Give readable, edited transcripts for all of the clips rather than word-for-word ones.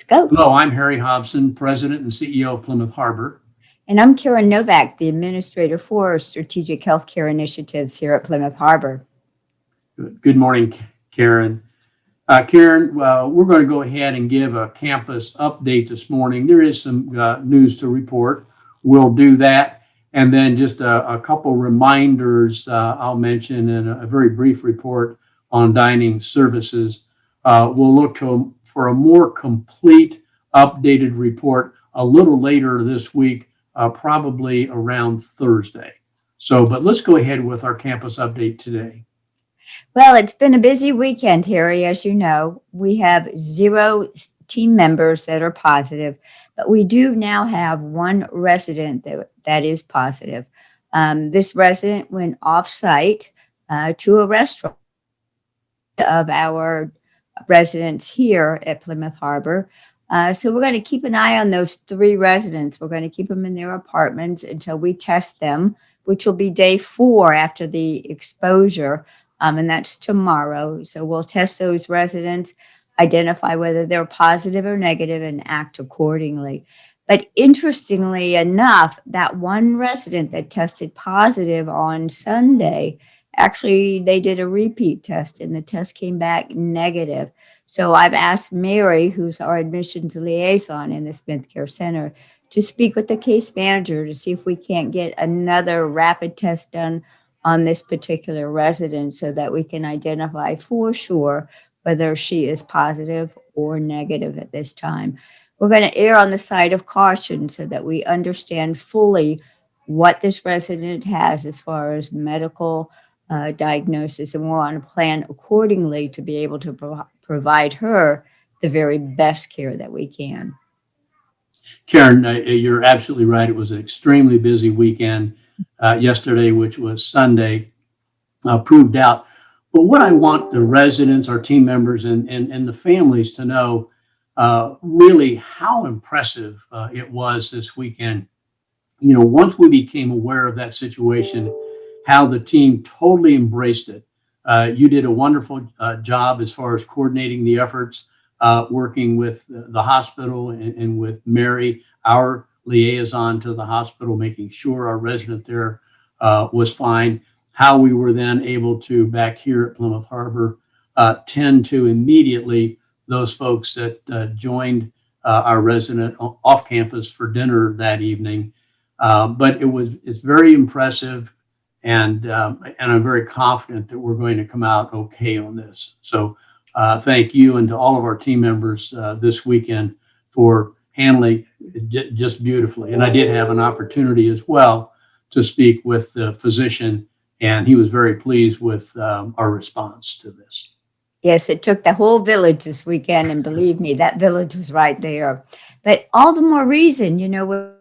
Go. Hello, I'm Harry Hobson, President and CEO of Plymouth Harbor. And I'm Karen Novak, the Administrator for Strategic Healthcare Initiatives here at Plymouth Harbor. Good morning, Karen. Karen, we're going to go ahead and give a campus update this morning. There is some news to report. We'll do that. And then just a couple reminders I'll mention in a very brief report on dining services. We'll look for a more complete updated report a little later this week, probably around Thursday. But let's go ahead with our campus update today. Well, it's been a busy weekend, Harry. As you know, we have 0 team members that are positive, but we do now have 1 resident that is positive. This resident went off-site to a restaurant of our residents here at Plymouth Harbor. So we're going to keep an eye on those 3 residents. We're going to keep them in their apartments until we test them, which will be day 4 after the exposure. And that's tomorrow. So we'll test those residents, identify whether they're positive or negative, and act accordingly. But interestingly enough, that 1 resident that tested positive on Sunday, actually, they did a repeat test and the test came back negative. So I've asked Mary, who's our admissions liaison in the Smith Care Center, to speak with the case manager to see if we can't get another rapid test done on this particular resident so that we can identify for sure whether she is positive or negative at this time. We're going to err on the side of caution so that we understand fully what this resident has as far as medical diagnosis, and we'll want to plan accordingly to be able to provide her the very best care that we can. Karen, you're absolutely right. It was an extremely busy weekend. Yesterday, which was Sunday, proved out. But what I want the residents, our team members, and the families to know really how impressive it was this weekend. You know, once we became aware of that situation, how the team totally embraced it. You did a wonderful job as far as coordinating the efforts, working with the hospital and with Mary, our liaison to the hospital, making sure our resident there was fine. How we were then able to, back here at Plymouth Harbor, tend to immediately those folks that joined our resident off campus for dinner that evening. But it's very impressive, and I'm very confident that we're going to come out okay on this. So thank you, and to all of our team members this weekend for handling just beautifully. And I did have an opportunity as well to speak with the physician, and he was very pleased with our response to this. Yes, it took the whole village this weekend, and believe me, that village was right there. But all the more reason, you know, we're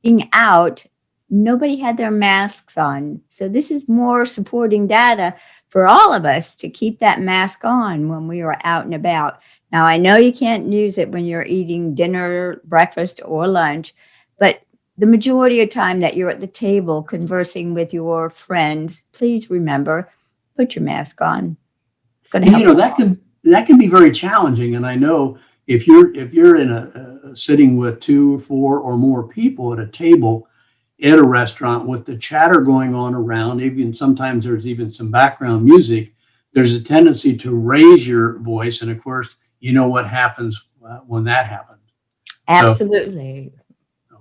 being out, nobody had their masks on. So this is more supporting data for all of us to keep that mask on when we are out and about. Now, I know you can't use it when you're eating dinner, breakfast, or lunch, but the majority of time that you're at the table conversing with your friends, please remember, put your mask on. It's going to help. You know, that can be very challenging. And I know if you're in a sitting with 2, 4, or more people at a table at a restaurant with the chatter going on around, even sometimes there's even some background music, there's a tendency to raise your voice. And of course, you know what happens when that happens. Absolutely. So,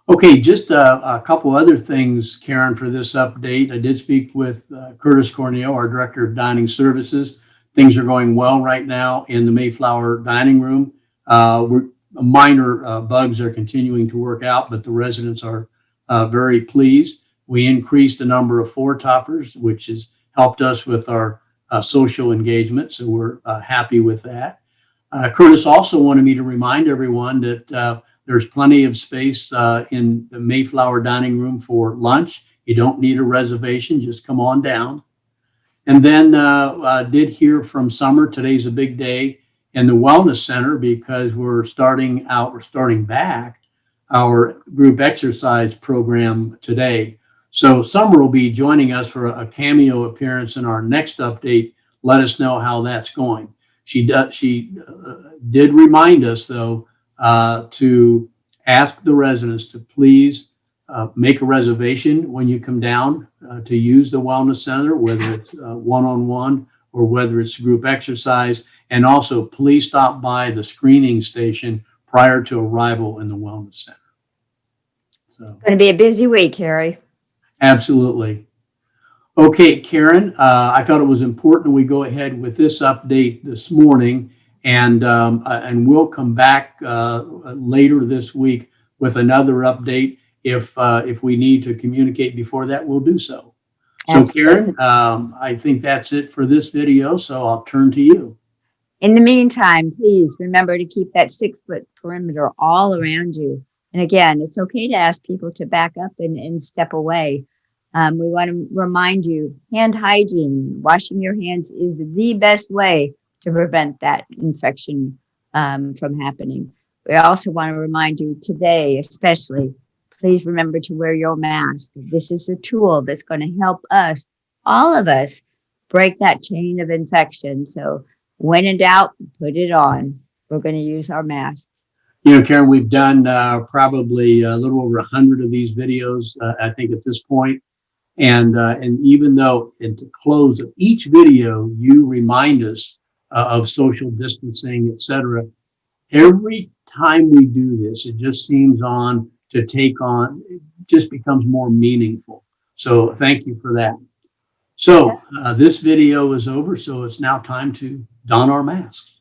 okay. Just a couple other things, Karen, for this update. I did speak with Curtis Corneo, our Director of Dining Services. Things are going well right now in the Mayflower dining room. Minor bugs are continuing to work out, but the residents are very pleased. We increased the number of 4-toppers, which has helped us with our social engagement, so we're happy with that. Curtis also wanted me to remind everyone that there's plenty of space in the Mayflower dining room for lunch. You don't need a reservation, just come on down. And then did hear from Summer. Today's a big day in the Wellness Center because we're starting back our group exercise program today. So Summer will be joining us for a cameo appearance in our next update. Let us know how that's going. She did remind us, though, to ask the residents to please make a reservation when you come down to use the wellness center, whether it's one-on-one or whether it's group exercise. And also, please stop by the screening station prior to arrival in the wellness center. So, Going to be a busy week, Harry. absolutely. Okay, Karen, I thought it was important we go ahead with this update this morning, and we'll come back later this week with another update. If we need to communicate before that, we'll do so. So, Absolutely. Karen, I think that's it for this video, so I'll turn to you. In the meantime, please remember to keep that 6-foot perimeter all around you. And again, it's okay to ask people to back up and step away. We want to remind you, hand hygiene, washing your hands is the best way to prevent that infection from happening. We also want to remind you today, especially, please remember to wear your mask. This is the tool that's going to help us, all of us, break that chain of infection. So when in doubt, put it on. We're going to use our mask. You know, Karen, we've done probably a little over 100 of these videos, I think, at this point. And even though at the close of each video, you remind us of social distancing, et cetera, every time we do this, it just seems it just becomes more meaningful. So thank you for that. So this video is over, so it's now time to don our masks.